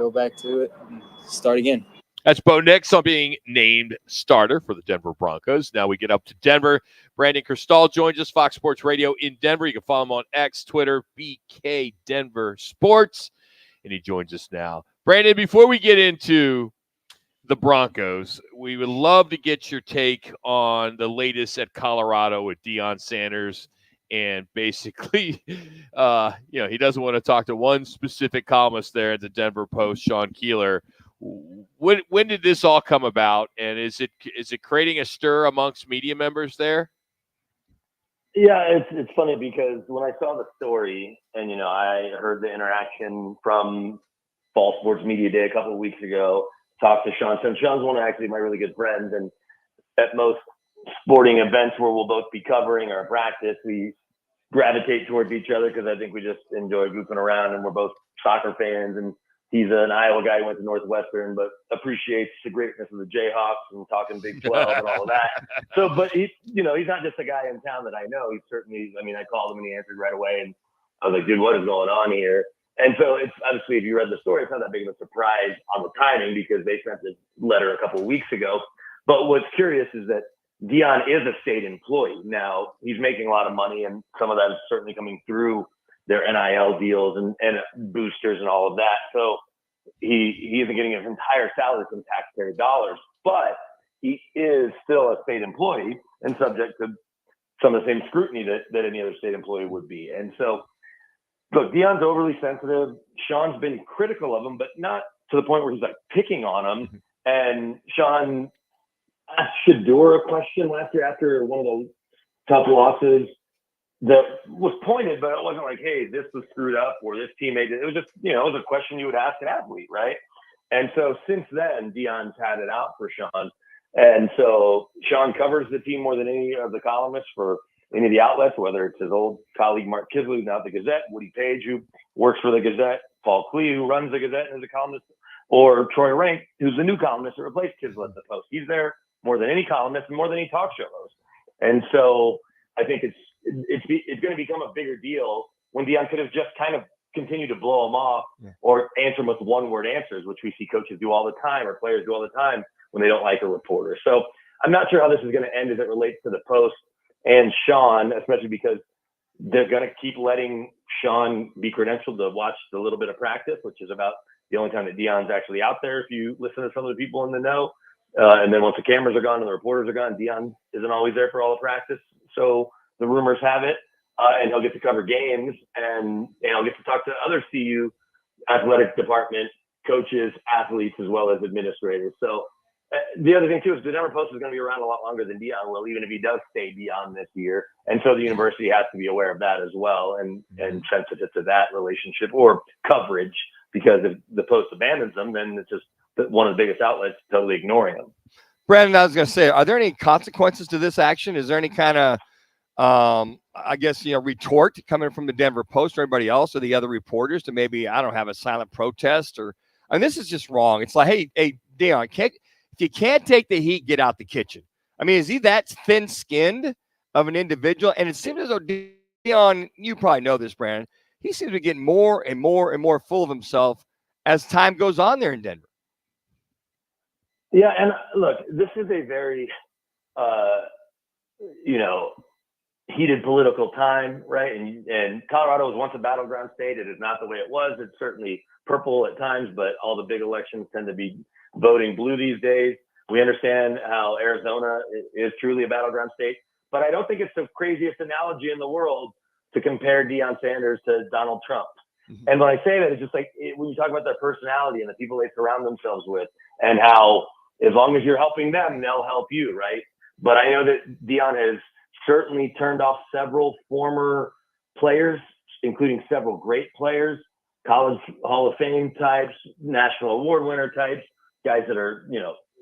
go back to it and start again. That's Bo Nix on being named starter for the Denver Broncos. Now we get up to Denver. Brandon Krisztal joins us, Fox Sports Radio in Denver. You can follow him on X, Twitter, BK Denver Sports. And he joins us now. Brandon, before we get into the Broncos, we would love to get your take on the latest at Colorado with Deion Sanders. And basically, he doesn't want to talk to one specific columnist there at the Denver Post, Sean Keeler. When did this all come about, and is it creating a stir amongst media members there? Yeah, it's funny because when I saw the story, and I heard the interaction from Fall Sports Media Day a couple of weeks ago, talked to Sean. So Sean's one of actually my really good friends, and at most sporting events where we'll both be covering or practice, we gravitate towards each other because I think we just enjoy goofing around, and we're both soccer fans, and he's an Iowa guy who went to Northwestern, but appreciates the greatness of the Jayhawks and talking Big 12 and all of that. So, but he's not just a guy in town that I know. He's certainly, I called him and he answered right away. And I was like, dude, what is going on here? And so it's obviously, if you read the story, it's not that big of a surprise on the timing because they sent this letter a couple of weeks ago. But what's curious is that Deion is a state employee. Now, he's making a lot of money, and some of that is certainly coming through their NIL deals and boosters and all of that. So he isn't getting his entire salary from taxpayer dollars, but he is still a state employee and subject to some of the same scrutiny that any other state employee would be. And so, look, Deion's overly sensitive. Sean's been critical of him, but not to the point where he's like picking on him. And Sean asked Shador a question last year after one of those tough losses that was pointed, but it wasn't like, hey, this was screwed up or this teammate. It was just, it was a question you would ask an athlete, right? And so since then, Deion's had it out for Sean. And so Sean covers the team more than any of the columnists for any of the outlets, whether it's his old colleague Mark Kisley, who's now at the Gazette, Woody Page, who works for the Gazette, Paul Klee, who runs the Gazette and is a columnist, or Troy Rank, who's the new columnist that replaced Kisley at the Post. He's there more than any columnist and more than any talk show host. And so I think it's going to become a bigger deal when Deion could have just kind of continued to blow them off or answer them with one-word answers, which we see coaches do all the time or players do all the time when they don't like a reporter. So I'm not sure how this is going to end as it relates to the Post and Sean, especially because they're going to keep letting Sean be credentialed to watch the little bit of practice, which is about the only time that Deion's actually out there if you listen to some of the people in the know. And then once the cameras are gone and the reporters are gone, Deion isn't always there for all the practice. So the rumors have it, and he'll get to cover games, and he'll get to talk to other CU athletic department coaches, athletes, as well as administrators. So the other thing, too, is the Denver Post is going to be around a lot longer than Deion will, even if he does stay beyond this year. And so the university has to be aware of that as well and sensitive to that relationship or coverage, because if the Post abandons them, then it's just one of the biggest outlets totally ignoring them. Brandon, I was going to say, are there any consequences to this action? Is there any kind of retort coming from the Denver Post or everybody else or the other reporters to maybe, have a silent protest this is just wrong. It's like, hey, Deion, if you can't take the heat, get out the kitchen. Is he that thin-skinned of an individual? And it seems as though Deion, you probably know this, Brandon, he seems to be getting more and more and more full of himself as time goes on there in Denver. Yeah, and look, this is a very, heated political time, right? And Colorado was once a battleground state. It is not the way it was. It's certainly purple at times, but all the big elections tend to be voting blue these days. We understand how Arizona is truly a battleground state, but I don't think it's the craziest analogy in the world to compare Deion Sanders to Donald Trump. Mm-hmm. And when I say that, it's just like when you talk about their personality and the people they surround themselves with, and how as long as you're helping them, they'll help you, right? But I know that Deion has certainly turned off several former players, including several great players, college Hall of Fame types, national award winner types, guys that are,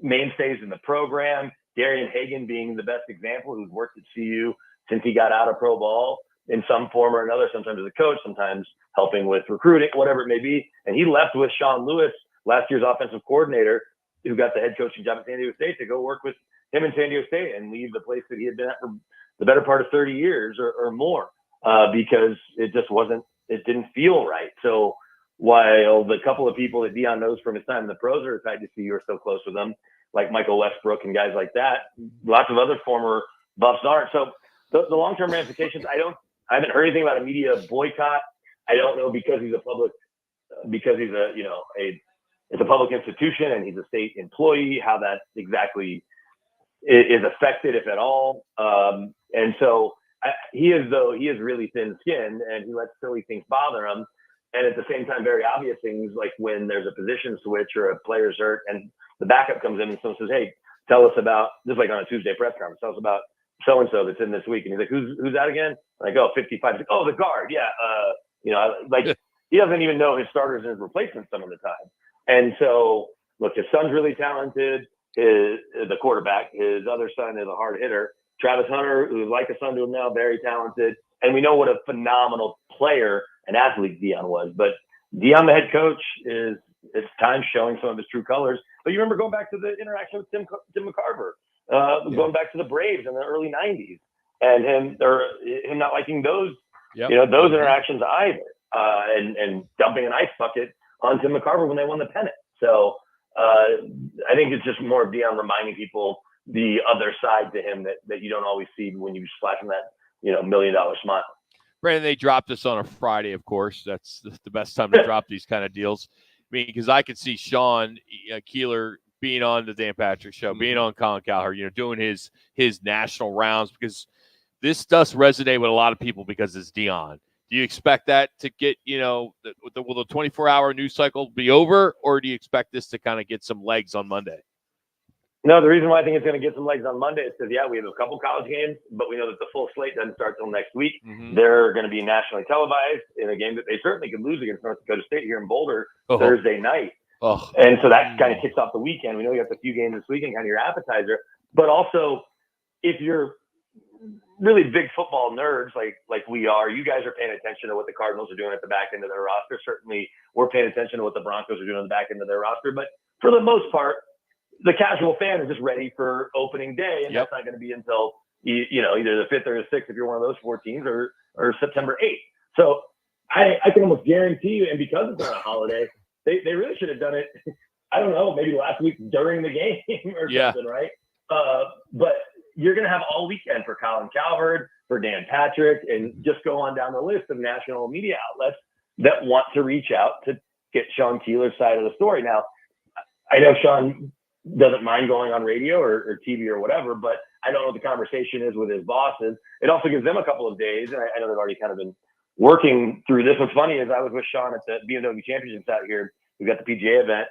mainstays in the program. Darian Hagan being the best example, who's worked at CU since he got out of pro ball in some form or another, sometimes as a coach, sometimes helping with recruiting, whatever it may be. And he left with Sean Lewis, last year's offensive coordinator, who got the head coaching job at San Diego State, to go work with him in San Diego State and leave the place that he had been at for the better part of 30 years or more, because it just didn't feel right. So while the couple of people that Deion knows from his time in the pros are excited to see you're so close with them, like Michael Westbrook and guys like that. Lots of other former Buffs aren't. So the long-term ramifications, I haven't heard anything about a media boycott. I don't know because he's a public it's a public institution and he's a state employee, how that exactly is affected, if at all. And so he is really thin-skinned, and he lets silly things bother him. And at the same time, very obvious things like when there's a position switch or a player's hurt and the backup comes in and someone says, hey, tell us about, just like on a Tuesday press conference, tell us about so-and-so that's in this week. And he's like, who's that again? And I go, 55. Like, oh, the guard. Yeah. He doesn't even know his starters and his replacements some of the time. And so, look, his son's really talented. The quarterback, his other son is a hard hitter. Travis Hunter, who's like a son to him now, very talented. And we know what a phenomenal player and athlete Deion was. But Deion, the head coach, it's time showing some of his true colors. But you remember going back to the interaction with Tim McCarver, going back to the Braves in the early 90s, and him not liking those those interactions either, and dumping an ice bucket on Tim McCarver when they won the pennant. So I think it's just more of Deion reminding people the other side to him that you don't always see when you slash him that $1 million smile. Brandon, they dropped this on a Friday, of course. That's the best time to drop these kind of deals. I mean, because I could see Sean Keeler being on the Dan Patrick Show, being on Colin Cowherd, doing his national rounds, because this does resonate with a lot of people because it's Deion. Do you expect that to get, will the 24-hour news cycle be over, or do you expect this to kind of get some legs on Monday? No, the reason why I think it's going to get some legs on Monday is because, we have a couple college games, but we know that the full slate doesn't start till next week. Mm-hmm. They're going to be nationally televised in a game that they certainly could lose against North Dakota State here in Boulder Thursday night. And so that kind of kicks off the weekend. We know you have a few games this weekend, kind of your appetizer. But also, if you're really big football nerds like we are, you guys are paying attention to what the Cardinals are doing at the back end of their roster. Certainly, we're paying attention to what the Broncos are doing at the back end of their roster. But for the most part, the casual fan is just ready for opening day, and that's not going to be until either the 5th or the 6th if you're one of those 4 teams, or September 8th. So I can almost guarantee you, and because it's on a holiday, they really should have done it. I don't know, maybe last week during the game or something, right? But you're going to have all weekend for Colin Cowherd, for Dan Patrick, and just go on down the list of national media outlets that want to reach out to get Sean Keeler's side of the story. Now, I know Sean doesn't mind going on radio or TV or whatever, but I don't know what the conversation is with his bosses. It also gives them a couple of days, and I know they've already kind of been working through this. What's funny is I was with Sean at the BMW Championships out here. We've got the PGA event,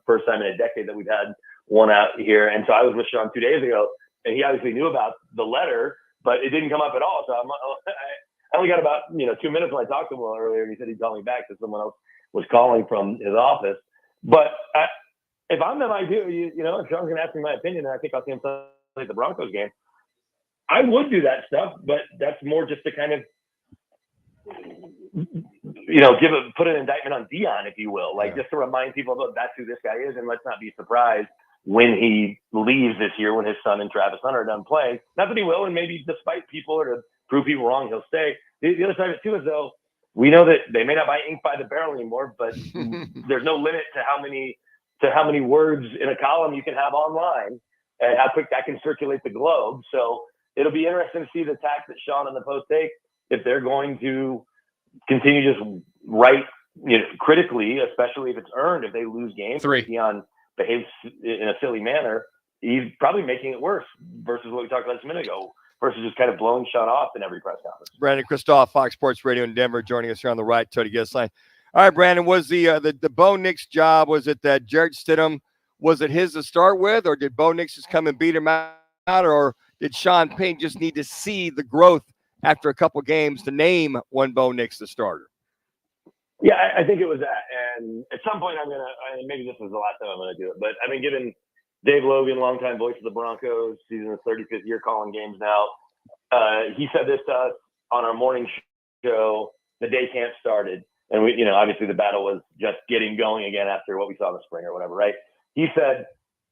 first time in a decade that we've had one out here. And so I was with Sean 2 days ago, and he obviously knew about the letter, but it didn't come up at all. So I only got about 2 minutes when I talked to him a little earlier, and he said he'd call me back because someone else was calling from his office. But if I'm them, I do. If Sean's going to ask me my opinion, and I think I'll see him play at the Broncos game, I would do that stuff, but that's more just to kind of, put an indictment on Deion, if you will, just to remind people that that's who this guy is, and let's not be surprised when he leaves this year, when his son and Travis Hunter are done playing. Not that he will, and maybe despite people or to prove people wrong, he'll stay. The other side of it too is, though, we know that they may not buy ink by the barrel anymore, but there's no limit to how many words in a column you can have online and how quick that can circulate the globe. So it'll be interesting to see the tack that Sean and the Post take, if they're going to continue just write critically, especially if it's earned, if they lose games. Deion behaves in a silly manner, he's probably making it worse versus what we talked about just a minute ago, versus just kind of blowing Sean off in every press conference. Brandon Krisztal, Fox Sports Radio in Denver, joining us here on the right to the guest line. All right, Brandon, was the Bo Nix job, was it that Jared Stidham, was it his to start with, or did Bo Nix just come and beat him out, or did Sean Payton just need to see the growth after a couple games to name one Bo Nix the starter? Yeah, I think it was that. And at some point maybe this is the last time I'm going to do it, but I mean, given Dave Logan, longtime voice of the Broncos, he's in his 35th year calling games now. He said this to us on our morning show the day camp started. And we, obviously the battle was just getting going again after what we saw in the spring or whatever, right? He said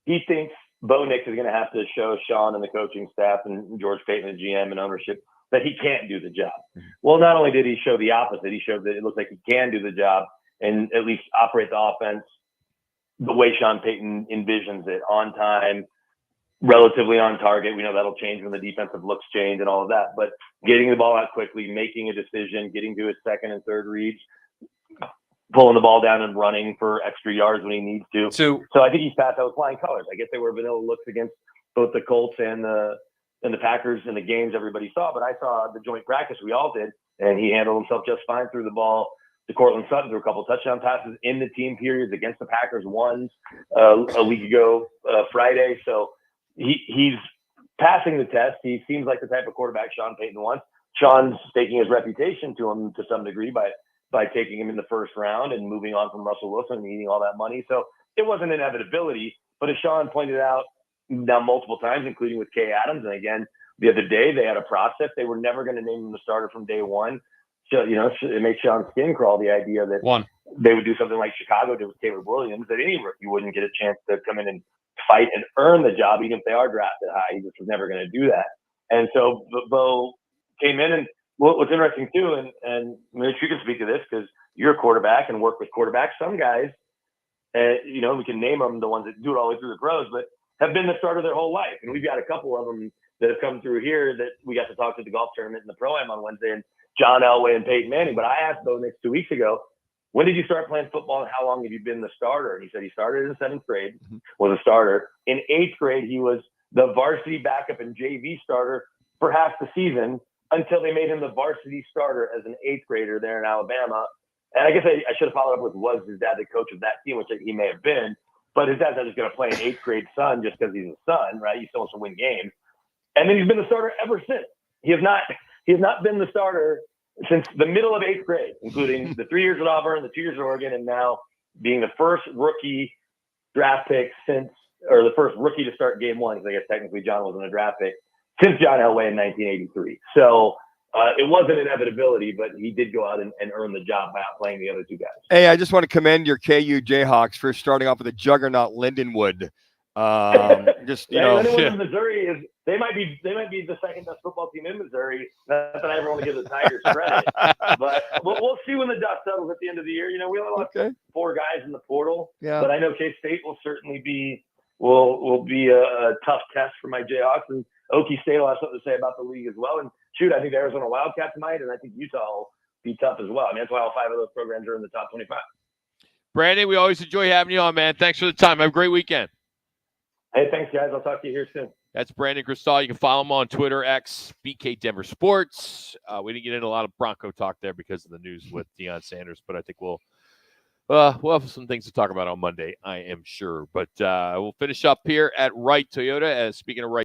he thinks Bo Nix is going to have to show Sean and the coaching staff and George Payton, the GM and ownership, that he can't do the job. Well, not only did he show the opposite, he showed that it looks like he can do the job, and at least operate the offense the way Sean Payton envisions it, on time, relatively on target. We know that'll change when the defensive looks change and all of that, but getting the ball out quickly, making a decision, getting to his second and third reads, pulling the ball down and running for extra yards when he needs to. So I think he's passed out with flying colors. I guess they were vanilla looks against both the Colts and the Packers in the games everybody saw, but I saw the joint practice we all did, and he handled himself just fine, threw the ball to Cortland Sutton, threw a couple touchdown passes in the team periods against the Packers once a week ago Friday. So he's passing the test. He seems like the type of quarterback Sean Payton wants. Sean's taking his reputation to him to some degree by taking him in the first round and moving on from Russell Wilson and eating all that money. So it wasn't an inevitability, but as Sean pointed out now multiple times, including with Kay Adams, and again, the other day, they had a process. They were never going to name him the starter from day one. So, it made Sean's skin crawl, the idea that they would do something like Chicago did with Caleb Williams, that any rookie wouldn't get a chance to come in and fight and earn the job, even if they are drafted high. He just was never going to do that. And so Bo came in, and what's interesting too, and Mitch, you can speak to this because you're a quarterback and work with quarterbacks. Some guys, we can name them, the ones that do it all the way through the pros, but have been the starter their whole life. And we've got a couple of them that have come through here that we got to talk to at the golf tournament in the Pro-Am on Wednesday, and John Elway and Peyton Manning. But I asked Bo Nix 2 weeks ago, when did you start playing football and how long have you been the starter? And he said he started in 7th grade, was a starter. In 8th grade, he was the varsity backup and JV starter for half the season until they made him the varsity starter as an 8th grader there in Alabama. And I guess I should have followed up with, was his dad the coach of that team, which he may have been. But his dad's not just going to play an 8th grade son just because he's a son, right? He still wants to win games. And then he's been the starter ever since. He has not been the starter since the middle of 8th grade, including the 3 years at Auburn, the 2 years at Oregon, and now being the first rookie draft pick or the first rookie to start game one, because I guess technically John wasn't a draft pick, since John Elway in 1983. So it wasn't an inevitability, but he did go out and earn the job by outplaying the other two guys. Hey, I just want to commend your KU Jayhawks for starting off with a juggernaut Lindenwood. Lindenwood in Missouri they might be the second best football team in Missouri. Not that I ever want to give the Tigers credit, but we'll see when the dust settles at the end of the year. We only lost 4 guys in the portal, but I know K-State will certainly be a tough test for my Jayhawks, and Okie State will have something to say about the league as well. And shoot, I think the Arizona Wildcats might, and I think Utah will be tough as well. I mean, that's why all 5 of those programs are in the top 25. Brandon, we always enjoy having you on, man. Thanks for the time. Have a great weekend. Hey, thanks, guys. I'll talk to you here soon. That's Brandon Krisztal. You can follow him on Twitter, X, BK Denver Sports. We didn't get into a lot of Bronco talk there because of the news with Deion Sanders, but I think we'll have some things to talk about on Monday, I am sure. But we'll finish up here at Wright Toyota. Speaking of Wright